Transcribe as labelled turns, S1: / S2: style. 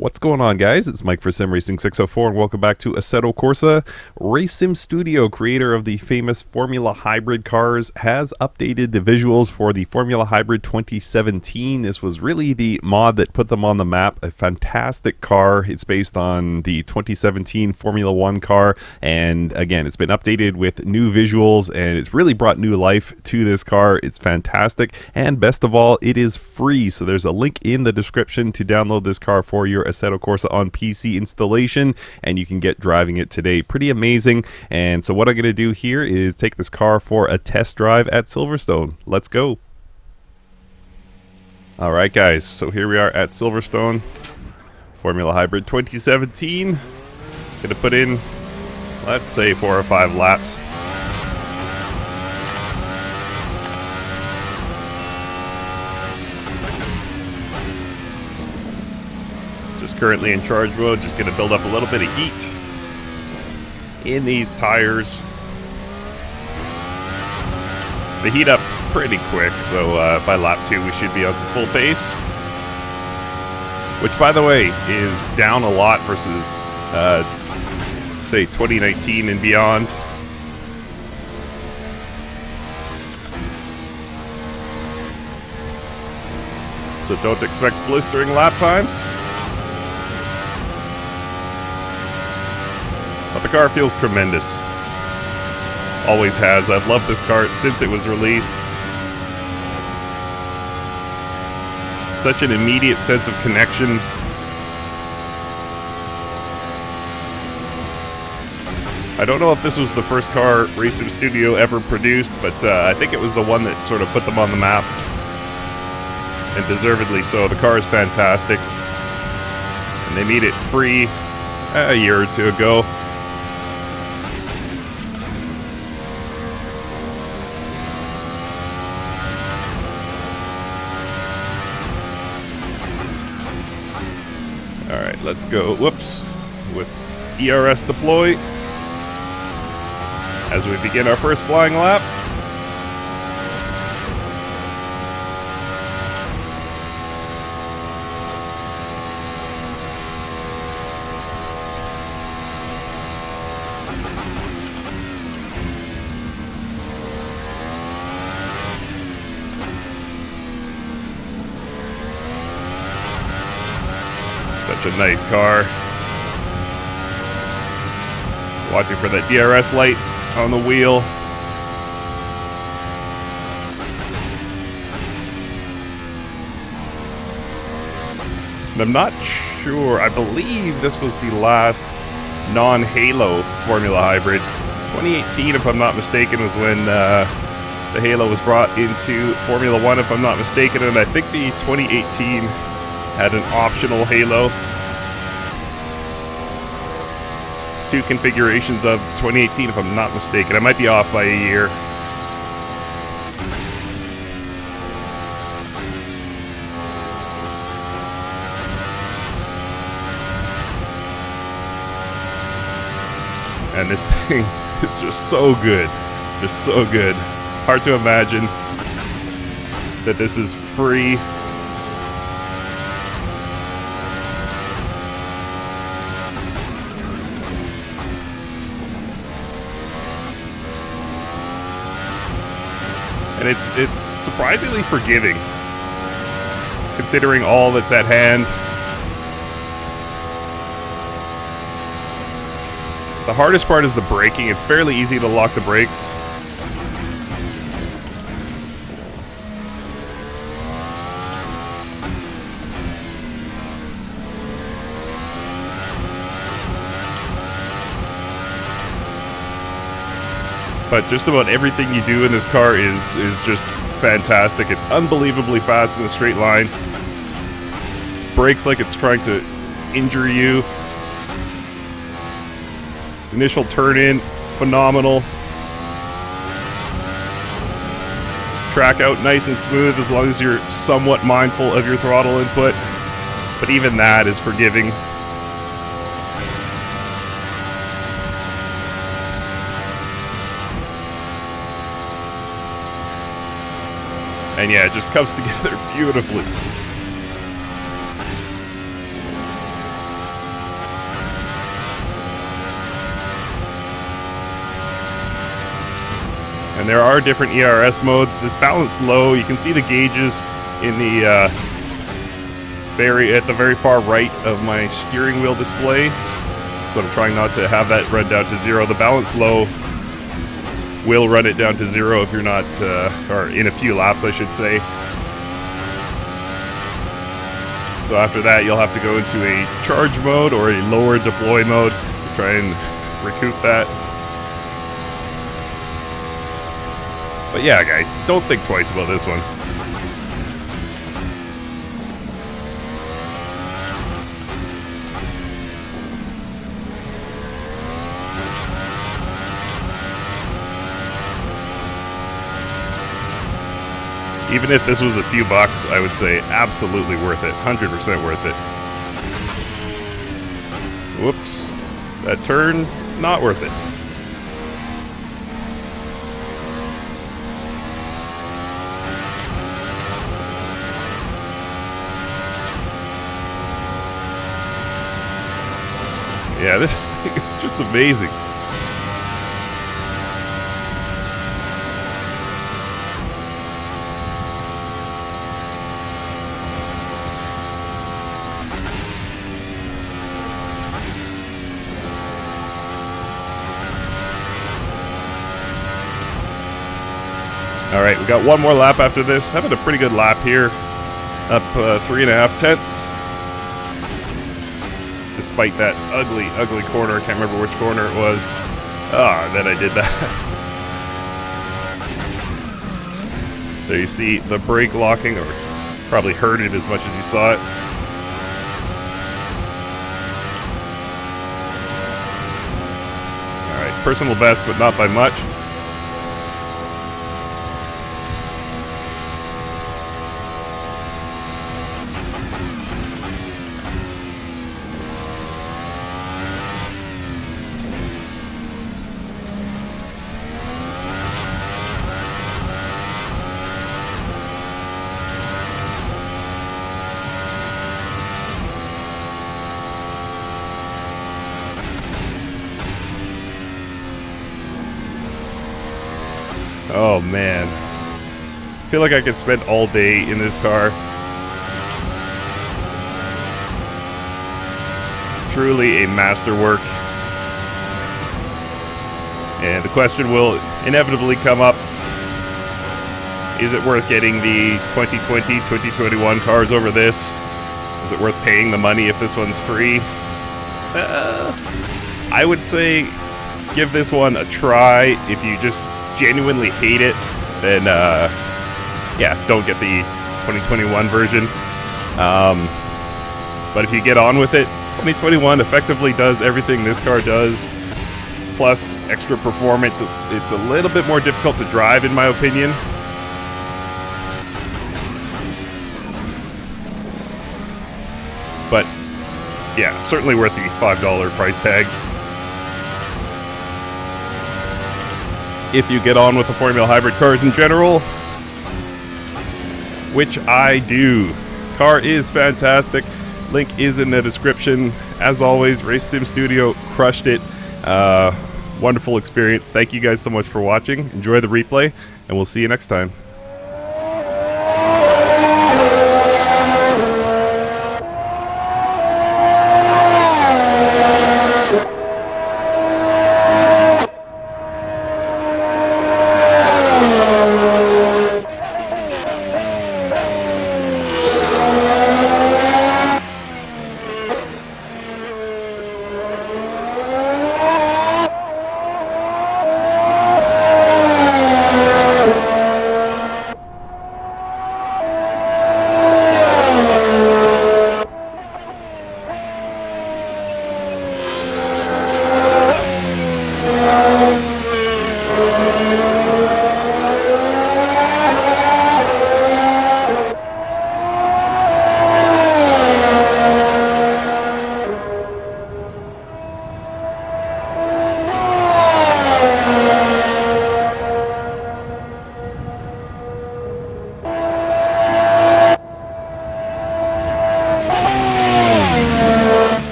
S1: What's going on, guys? It's Mike for Sim Racing 604, and welcome back to Assetto Corsa. Race Sim Studio, creator of the famous Formula Hybrid cars, has updated the visuals for the Formula Hybrid 2017. This was really the mod that put them on the map. A fantastic car. It's based on the 2017 Formula One car, and again, it's been updated with new visuals, and it's really brought new life to this car. It's fantastic, and best of all, it is free. So there's a link in the description to download this car for your Assetto Corsa on PC installation, and you can get driving it today. Pretty amazing. And so what I'm going to do here is take this car for a test drive at Silverstone. Let's go. All right, guys, so here we are at Silverstone, Formula Hybrid 2017. Gonna put in, let's say, 4 or 5 laps. Just currently in charge mode, just gonna build up a little bit of heat in these tires. They heat up pretty quick, so by lap 2 we should be on to full pace. Which, by the way, is down a lot versus, say, 2019 and beyond. So don't expect blistering lap times. But the car feels tremendous. Always has. I've loved this car since it was released. Such an immediate sense of connection. I don't know if this was the first car Race Sim Studio ever produced, but I think it was the one that sort of put them on the map. And deservedly so. The car is fantastic. And they made it free a year or two ago. Alright, let's go, whoops, with ERS deploy as we begin our first flying lap. Such a nice car. Watching for that DRS light on the wheel. And I'm not sure. I believe this was the last non-Halo Formula Hybrid. 2018, if I'm not mistaken, was when the Halo was brought into Formula One, if I'm not mistaken. And I think the 2018 had an optional Halo. 2 configurations of 2018, if I'm not mistaken. I might be off by a year. And this thing is just so good. Just so good. Hard to imagine that this is free. And it's surprisingly forgiving, considering all that's at hand. The hardest part is the braking. It's fairly easy to lock the brakes. But just about everything you do in this car is just fantastic. It's unbelievably fast in a straight line. Brakes like it's trying to injure you. Initial turn in, phenomenal. Track out nice and smooth as long as you're somewhat mindful of your throttle input. But even that is forgiving. And yeah, it just comes together beautifully. And there are different ERS modes. This balanced low, you can see the gauges in the at the very far right of my steering wheel display. So I'm trying not to have that run down to 0. The balanced low will run it down to 0 if you're not, or in a few laps, I should say. So after that, you'll have to go into a charge mode or a lower deploy mode to try and recoup that. But yeah, guys, don't think twice about this one. Even if this was a few bucks, I would say absolutely worth it. 100% worth it. Whoops. That turn, not worth it. Yeah, this thing is just amazing. Alright, we got one more lap after this. Having a pretty good lap here. Up 3.5 tenths. Despite that ugly, ugly corner. I can't remember which corner it was. Ah, then I did that. There you see the brake locking, or probably heard it as much as you saw it. Alright, personal best, but not by much. Oh man, I feel like I could spend all day in this car. Truly a masterwork. And the question will inevitably come up, is it worth getting the 2020, 2021 cars over this? Is it worth paying the money if this one's free? I would say give this one a try. If you just genuinely hate it, then yeah, don't get the 2021 version. But if you get on with it, 2021 effectively does everything this car does, plus extra performance. It's a little bit more difficult to drive, in my opinion. But yeah, certainly worth the $5 price tag. If you get on with the Formula Hybrid cars in general, which I do. Car is fantastic. Link is in the description. As always, Race Sim Studio crushed it. Wonderful experience. Thank you guys so much for watching. Enjoy the replay, and we'll see you next time.